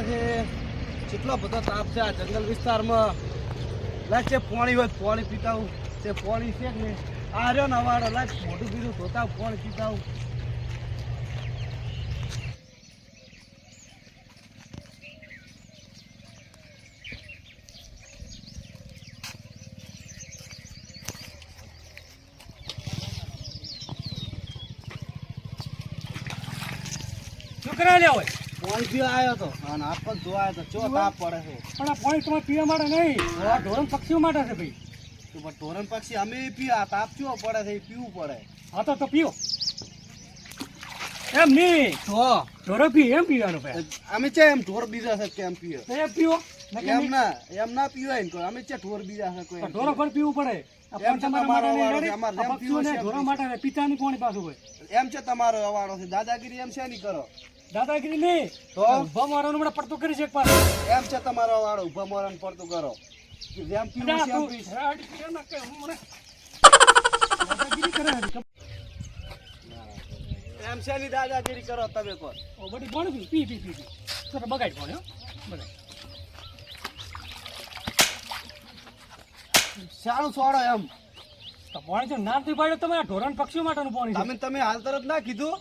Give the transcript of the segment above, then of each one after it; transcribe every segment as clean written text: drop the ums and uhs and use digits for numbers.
છે કેટલો બધો તાપ છે આ જંગલ વિસ્તારમાં લાગ છે પાણી હોય પાણી પીતા હું તે પાણી છે ને આ રહ્યો ને અવાડો લાગ મોટું બીજું ધોતા પાણી પીતા હું કરા લે હોય પાણી પીવા આવ્યો તો અને આપ પણ જોવા આવ્યો તો ચો તાપ પડે છે પણ આ પાણી તમારે પીવા માટે નહીં આ ઢોરણ પક્ષીઓ માટે છે ભાઈ તો પણ ઢોરણ પક્ષી અમે પીવા તાપ ચો પડે છે એ પીવું પડે હા તો પીઓ એમ નહીં તો ઢોરો પી એમ પીવાનું ભાઈ અમે છે એમ ઢોર બીજા છે કેમ પીવે તો એમ પીવો એમ ના પીવાય ને કોઈ અમે છે ઢોર બીજા છે કોઈ ઢોરો પણ પીવું પડે આ એમ પણ તો તમારા માટે તમારો નહીં અવાજ રેડી? છે, અમારે આ પક્ષીઓને જેમ ઢોરો માટે નહીં, પિતાની પાણી પાછું હોય એમ છે તમારો અવાડો છે દાદાગીરી એમ છે નહીં કરો દાદાગીરી નહીં તો ઉભા મારવાનું મને પડતો કરી છે એક વાર એમ છે તમારો અવાડો ઉભા મોરન પડતું કરો કે જેમ પીવું છે એમ પીશ. દાદાગીરી કરે એમ છે ની દાદાગીરી કરો તમે કોણ ઓ બધી પાણી પી પી પી પી તો બગાડ પાણી હો બગાડ સારું છોડો એમ તો પાણી તો ના થી પાડ્યો તમે આ ઢોરણ પક્ષીઓ માટેનું પાણી છે તમે હાલ તરત ના કીધું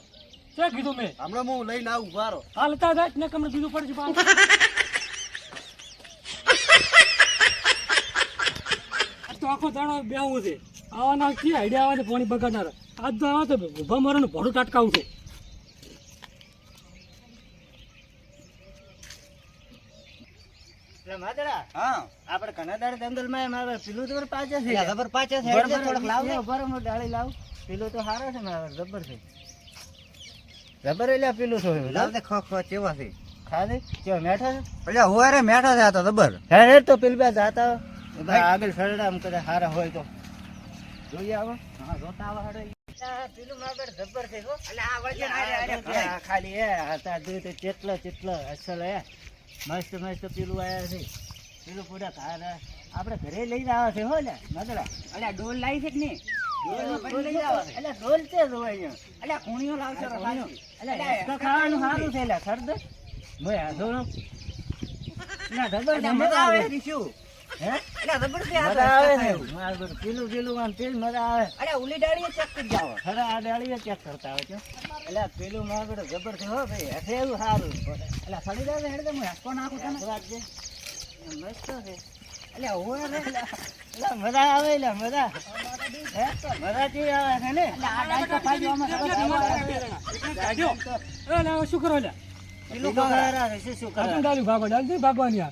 ક્યાં કીધું મેં હમણાં હું લઈને આવું ઉભા રહો હાલતા જાય ને કમને બીજું પડશે પાણી આજ તો આખો દાડો બેહવું છે આવાના છે આઈડિયા આવે છે પાણી બગાડનાર આજ તો આવા તો ઉભા મારવાનું ભડું ટાટકાવું છે હા આપણે કનાદાર જંગલમાં એમ આવે પેલું તો પાછે છે ખબર પાછે છે બરાબર થોડોક લાવ ને. બરાબર ડાળી લાવ પેલું તો સારો છે ને રબર છે રબર એટલે પેલું છે લાવ દે ખો ખો કેવા છે ખાધે કેવો મેઠો છે એટલે હોરે મેઠા છે આ તો જબર હે તો પેલું બે જાતા આગળ સરડા આમ કરે સારા હોય તો જોઈએ આવો હા જોતા આવા હાડે પેલું માગડ જબર છે હો એટલે આ વજન હારે હારે આ ખાલી હે હતા દૂધ ચેટલો અસલ હે મસ્ત મસ્ત પેલું આયા છે પેલું પૂરા ખારા આપણે ઘરે લઈને આવે છે હો ને મગડા એટલે ડોલ લાવી છે કે નહીં ડોલ લઈ આવે છે એટલે ડોલ છે જો અહીંયા એટલે કુણીઓ લાવશે એટલે હિસકો ખાવાનું સારું છે એટલે ખરદ મોય આ ધોનો ના ડબલ મજા આવે છે શું હે એટલે જબર છે મજા આવે છે મારું પેલું આમ તેલ મજા આવે અરે ઉલી ડાળીએ ચેક કરી જાવ ખરા આ ડાળીએ ચેક કરતા હોય છે એટલે પેલું માગડો જબર છે હો ભાઈ હેઠે એવું સારું એટલે સડી જાય હેડ દે હું હેસકો નાખું તને રાખજે મસ્ત છે એટલે હોય રે એટલે મજા આવે એટલે મજા હે મજા થી આવે છે ને એટલે આ ડાળ તો પાડી આમાં શું કરો લે પેલું ખરા છે શું કરે ડાલ્યું ભાગવાની આ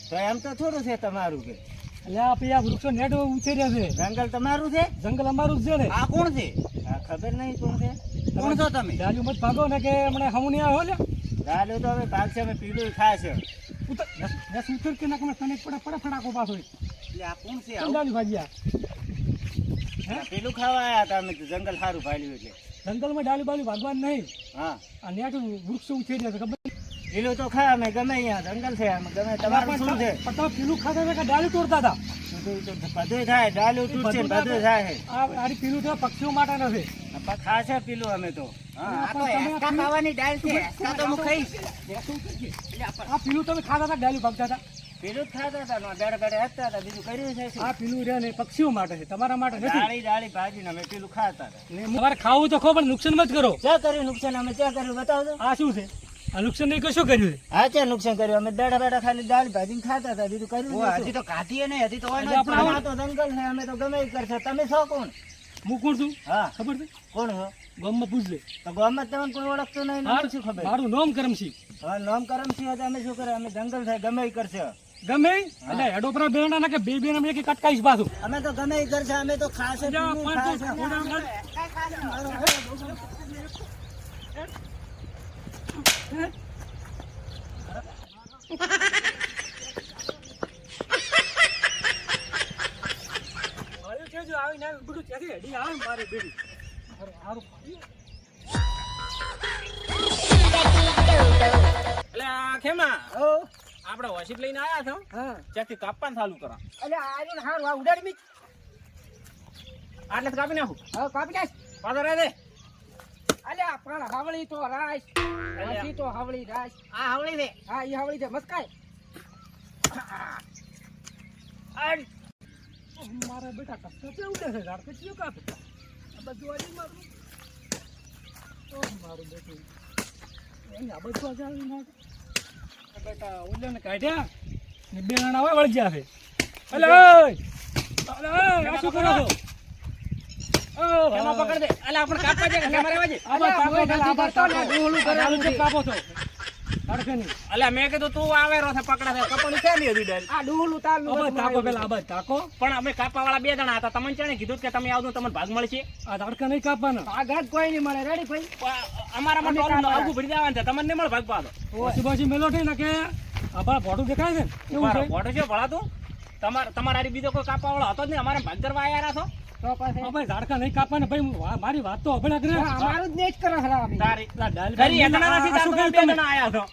તો એમ તો થોડું છે તમારું કે એટલે આ પૈયા વૃક્ષો નેટ ઉછેર્યા છે જંગલ તમારું છે જંગલ અમારું જ છે ને આ કોણ છે આ ખબર નહીં કોણ છે કોણ છો તમે ડાલ્યું મત ભાગો ને કે હમણાં હમું આવો લે ચાલો તો હવે ભાગ છે અમે પીલું ખાય છે ઉતર બસ ઉતર કે નાખ તને પડે ફટાકો પાછો એટલે આ કોણ છે ડાલ્યું ભાગ્યા પેલું ખાવા આવ્યા હતા અમે તો જંગલ સારું ભાલ્યું એટલે જંગલમાં ડાલ્યું બાલ્યું ભાગવાનું નહીં હા આ નેટ વૃક્ષો ઉછેર્યા છે ખબર પેલું તો ખા અમે ગમે અહીંયા જંગલ છે અમે ગમે તમારું શું છે પણ તમે પેલું ખાતા હતા કે ડાલ્યું તોડતા હતા બધું થાય ડાલું તૂટશે ને બધું થાય આરી પેલું તો પક્ષીઓ માટે નથી ખાશે પેલું અમે તો આ તો હેસકા ખાવાની ડાળ છે હેસકા તો હું ખાઈશ આ પેલું તમે ખાતા હતા ડાલ્યું ભાગતા હતા પેલું જ ખાતા હતા ગડે ગડે હસતા હતા બીજું કર્યું છે શું? આ પેલું રે ને પક્ષીઓ માટે છે તમારા માટે નથી ડાળી ભાજીને અમે પેલું ખાતા હતા ને તમારે ખાવું તો ખો પણ નુકસાન મત કરો ક્યાં કર્યું નુકસાન અમે ક્યાં કર્યું બતાવજો આ શું છે આ નુકસાન નહીં કશું કર્યું છે હા ક્યાં નુકસાન કર્યું અમે બેઠા બેઠા ખાલી દાળ ભાજીને ખાતા હતા બીજું કર્યું હજી તો ખાધીએ નહીં હજી તો એટલે આપણે આ તો જંગલ છે અમે તો ગમે ઈ કરશે તમે છો કોણ હું કોણ છું હા ખબર છે કોણ છો ગામમાં પૂછ લે તો ગામમાં તમને કોઈ ઓળખતું નહીં મને શું ખબર મારું નામ કરમસિંહ હા નામ કરમસિંહ હતા અમે શું કરે અમે જંગલ છે ગમે ઈ કરશે ગમે એટલે હેડોપરા બેના ના કે બે બેન અમે એક કટકાઈશ પાછું અમે તો ગમે ઈ કરશે અમે તો ખાશે પીવું, ખાશે. એટલે આ ખેમા ઓ, આપણે વસીપ લઈને આયા છો હા. ત્યાંથી કાપવાનું ચાલુ કરો અલે આર્યન હારું આ ઉડાડી મી. આટલે જ કાપી નાખું હા, કાપી નાખ. પાછો રહે દે અલ્યા પણ હાવળી તો રાસ હજી તો હાવળી રાસ આ હવળી છે હા ઈ હાવળી છે મસ્કાય મારા બેટા કસ્તો કેવું છે ઝાડ કચ્યું કાપે આ બધું આજે મારું ઓ મારું બેટું આ બધું આજે આવી નાખે બેટા ઓલાને કાઢ્યા ને બે જણા હવે વળી ગયા છે અલે આ શું કરો છો એમાં પકડ દે અલા આપણે કાપવા છે કે મારે વાજે કાપો છો તડકે નહીં અલા મેં કીધું તું આવે રો છે પકડા છે કપડી છે ની હજી ડાલ આ ડોલું તાલનું અબે તાકો પેલા આબા તાકો પણ અમે કાપવા વાળા બે જણા હતા તમને ચાણે કીધું કે તમે આવજો તમને ભાગ મળશે આ તડકા નહીં કાપવાના આગળ કોઈ નહીં મળે રેડી ભાઈ અમારા માટે આગું ભરી દેવાનું છે તમને નહીં મળે ભાગ પાડો પછી પછી મેલો થઈ ને કે આબા ભોડું દેખાય છે ને એવું છે ભોડો છે ભળાતું તમારા બીજો કોઈ કાપવા વાળો હતો જ નહીં અમારે ભાગ કરવા આવ્યા છો તો પછી ભાઈ ઝાડકા નહીં કાપવાના ભાઈ મારી વાત તો અભડા કરે અમારું જ નેટ કરો હલા અમે તારી ડાલ ઘરી એતણા નથી તમે બે જણા આયા છો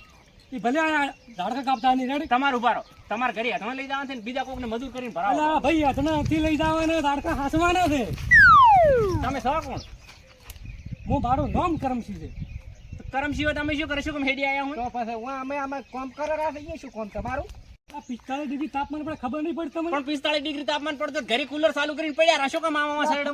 ઈ ભલે આ ઝાડકા કાપતા નહીં રેડી તમારું ઉભા રહો તમારા ઘરે હથમાં લઈ જવાનું છે ને બીજા કોકને મજૂર કરીને ભરાવો અલા ભાઈ હથનાથી લઈ જવાના ઝાડકા હાસવાના છે તમે છો કોણ હું મારું નામ કરમસી છે કરમશીઓ તમે શું કરશો કે હેડી આયા હું તો પછી હું અમે કોમ કરો રહ્યા શું કોમ તમારું આ 45 ડિગ્રી તાપમાન પણ ખબર નહીં પડતી તમને પણ 45 ડિગ્રી તાપમાન પડતો ઘરે કુલર ચાલુ કરીને પડ્યા રશો કે મામા સાઈડ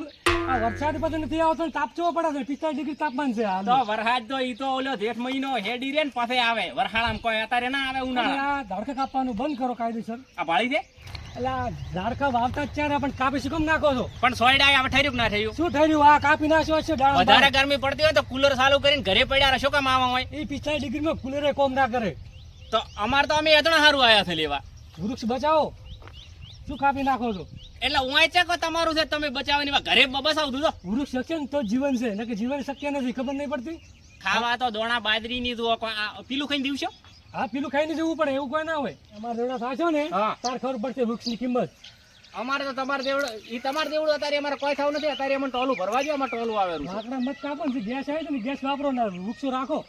આ વરસાદ પછી નથી આવતો ને તાપ ચેવો પડે છે 45 ડિગ્રી તાપમાન છે હાલ તો વરસાદ તો ઈ તો ઓલો જેઠ મહિનો હેડી રે ને પાસે આવે વરહાળામાં કોઈ અત્યારે ના આવે ઉનાળા આ ઝાડકા કાપવાનું બંધ કરો કાયદેસર આ ભાળી દે એટલે આ ઝાડકા વાવતા જ ચારે પણ કાપી શું કેમ નાખો છો પણ સોયડા હવે ઠર્યું કે ના થયું શું થયું આ કાપી નાખ્યો છે ડાળ વધારે ગરમી પડતી હોય તો કુલર ચાલુ કરીને ઘરે પડ્યા રશો કે મામા હોય એ 45 ડિગ્રીમાં કુલરે કોમ ના કરે તો અમાર તો અમે એતણા સારું આયા છે લેવા વૃક્ષ બચાવો શું કાપી નાખો છો એટલે હું ચેકો તમારું છે તમે બચાવવાની વાત ઘરે બસાવ દો વૃક્ષ શક્ય ને તો જીવન છે નકે જીવન શક્ય નથી ખબર નહીં પડતી ખાવા તો દોણા બાજરી ની જુઓ પીલું ખાઈને દિવસો હા પેલું ખાઈને જવું પડે એવું કોઈ ના હોય અમારે જેવડા થાશો ને હા. તાર ખબર પડશે વૃક્ષની કિંમત અમારે તો તમારે દેવડો ઈ તમારે દેવડો અત્યારે અમારે કોઈ થાવ નથી અત્યારે અમને ટોલું ભરવા જો અમારે ટોલું આવેલું છે. લાકડા મત કાપો ને ગેસ આવે છે ને ગેસ વાપરો ના વૃક્ષો રાખો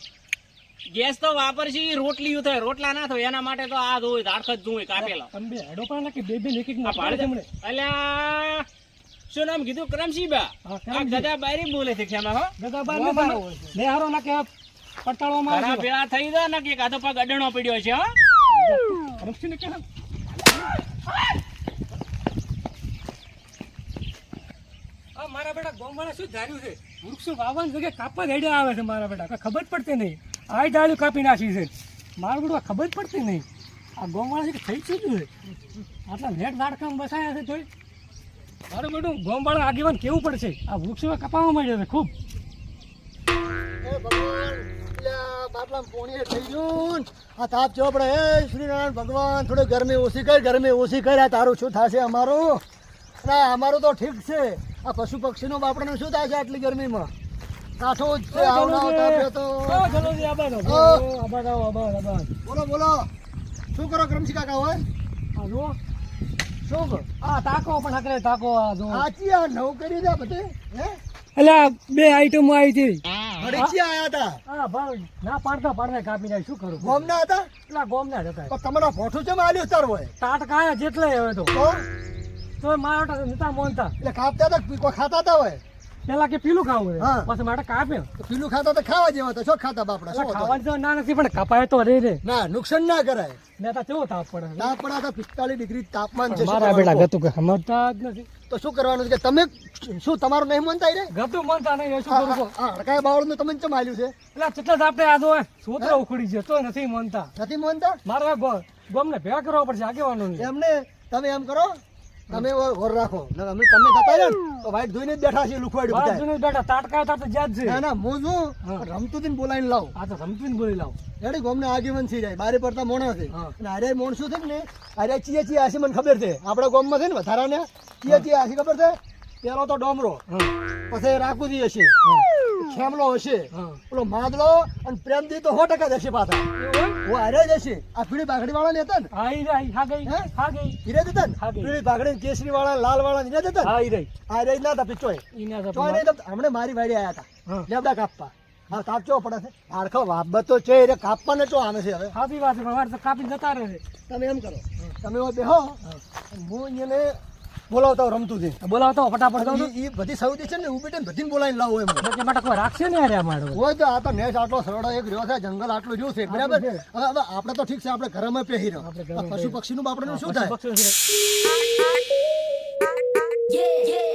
ગેસ તો વાપરશે ઈ રોટલીયું થાય રોટલા ના થાય એના માટે તો આ જોઈ ઝાડખ જ જોઈ કાપેલા તમે બે હેડો પણ નાખી બે બે એક એક આ ના ભાડે પાડે તમને અલ્યા શું નામ કીધું કરમશીબા હા, આ કરમશી. ગધા બારી બોલે છે ખેમા હો ગગા બાર ને તમે લેહારો નાખે પડતાળવામાં ઘણા આવજો ભેળા થઈ જાય ને કે કાધો પગ અડણો પડ્યો છે હો રમશી ને કે આ મારા બેટા ગોમવાળા શું ધાર્યું છે વૃક્ષો વાવવાની જગ્યાએ કાપવા જ હેડ્યા આવે છે મારા બેટા કાંઈ ખબર જ પડતી નહીં આ ડાળીઓ કાપી નાખી છે મારું બેટું ખબર જ પડતી નહીં આ ગોમવાળા છે કે થઈ શું છે આટલા નેટ ઝાડકામાં બસાયા છે તોય મારું બેટું ગોમવાળા આગેવાન કેવું પડશે આ વૃક્ષો કાપવામાં માંડ્યા છે ખૂબ આ તાપ જો પડે હે શ્રીનારાયણ ભગવાન થોડી ગરમી ઓછી કર આ તારું શું થશે અમારું ના અમારું તો ઠીક છે આ પશુ પક્ષીનો બાપડાનું શું થાય છે આટલી ગરમીમાં કાઠો જ છે આવડાવ તાપે તો જલ્દી આબાદ ઓ. આબાદ બોલો બોલો શું કરો કરમસી કાકા હોય આ જો શું કરો આ તાકો પણ હકરે તાકો આ જો આચી આ નવ કરી દે બધે હે એટલે બે આઈટમો આવી હતી હડીચી આયા હતા હા ભાઈ ના પાડતા કાપી નાખ શું કરું ગોમના હતા એટલા ગોમ ના જતા પણ તમારા ફોટો છે આલ્યું તાર હોય તાટકા આયા જેટલે હવે તો મારા નતા મોનતા એટલે કાપતા હતા કોઈ ખાતા હતા હોય પેલા કે પીલું ખાવું છે હા. પછી માટે કાપ્યો તો પીલું ખાતા તો ખાવા જેવા તો શું ખાતા બાપડા શું હતું? ખાવાની તો ના નથી પણ કપાય તો રે રે ના નુકસાન ના કરાય મેં તો કેવો તાપ પડે તાપ પડ્યા તો 45 ડિગ્રી તાપમાન છે શું મારા બેટા કરવાનું? ગતું કે સમજતા જ નથી તો શું કરવાનું છે કે તમે શું તમારું નહીં મનતા રે ગતું મનતા નહીં એ શું કરું કહો? હડકાય બાવળનું તમને ચમ આલ્યું છે એટલે કેટલા જ આપણે આ જો સૂત્ર ઉખડી છે તો નથી મનતા નથી મનતા મારા ગોમને ભેગા કરવા પડશે આગેવાનું એમને તમે એમ કરો તમે વર રાખો ને અમે તમે જતા રહ્યા ને તો વાઈટ ધોઈને જ બેઠા છીએ લુખવાડી બધા બેટા તાટકા તો જ્યાં જ છે ના ના હું શું હા. રમતું થી બોલાવીને લાવ આ તો સમજીને બોલી લાવ રેડી ગોમને આગેવાન થઈ જાય બારે પડતા મોણા છે હા. અને આરે મોણ શું છે ને આરે ચીએ આસી મને ખબર છે આપણા ગામમાં છે ને વધારાને ચીએ આસી ખબર છે પેલો તો ડોમરો હા પછી રાખુજી હશે ખેમલો હશે હા પેલો માદલો અને પ્રેમદી તો 100% હશે પાછા હું હારે જ હશે આ પીળી પાઘડી વાળા ને હતા ને આઈ રહી હા ગઈ હે? હા ગઈ હીરે જતા ને હા, ગઈ. પીળી પાઘડી ને કેસરી વાળા લાલ વાળા ને જતા ને આઈ રહી આ રે ના હતા પિચોય ઈના ચોય નહીં તો હમણે મારી વાડી આયા હતા હા લેબડા કાપવા હા તાપ ચો પડે છે આડખો વાબત તો છે એટલે કાપવાને ચો આને છે હવે સાચી વાત છે પણ મારે તો કાપી જતા રહે છે તમે એમ કરો તમે એવો બેહો અને હું એને બોલાવતા હોય રમતું થી બોલાવતો ફટાફટ કહું છું. એ બધી સૌદી છે ને ઉભી ને બધીને બોલાવીને લાવો એમ એટલે માટે કોઈ રાખશે ને યાર અમારે હોય તો આ તો નેસ આટલો સરળો એક રહ્યો છે જંગલ આટલું રહ્યું છે બરાબર હવે આપણે તો ઠીક છે આપણે ઘરમાં પહેરી રહ્યો પશુ પક્ષીનું બાપડાનું શું થાય પક્ષીઓ છે. Yeah, yeah.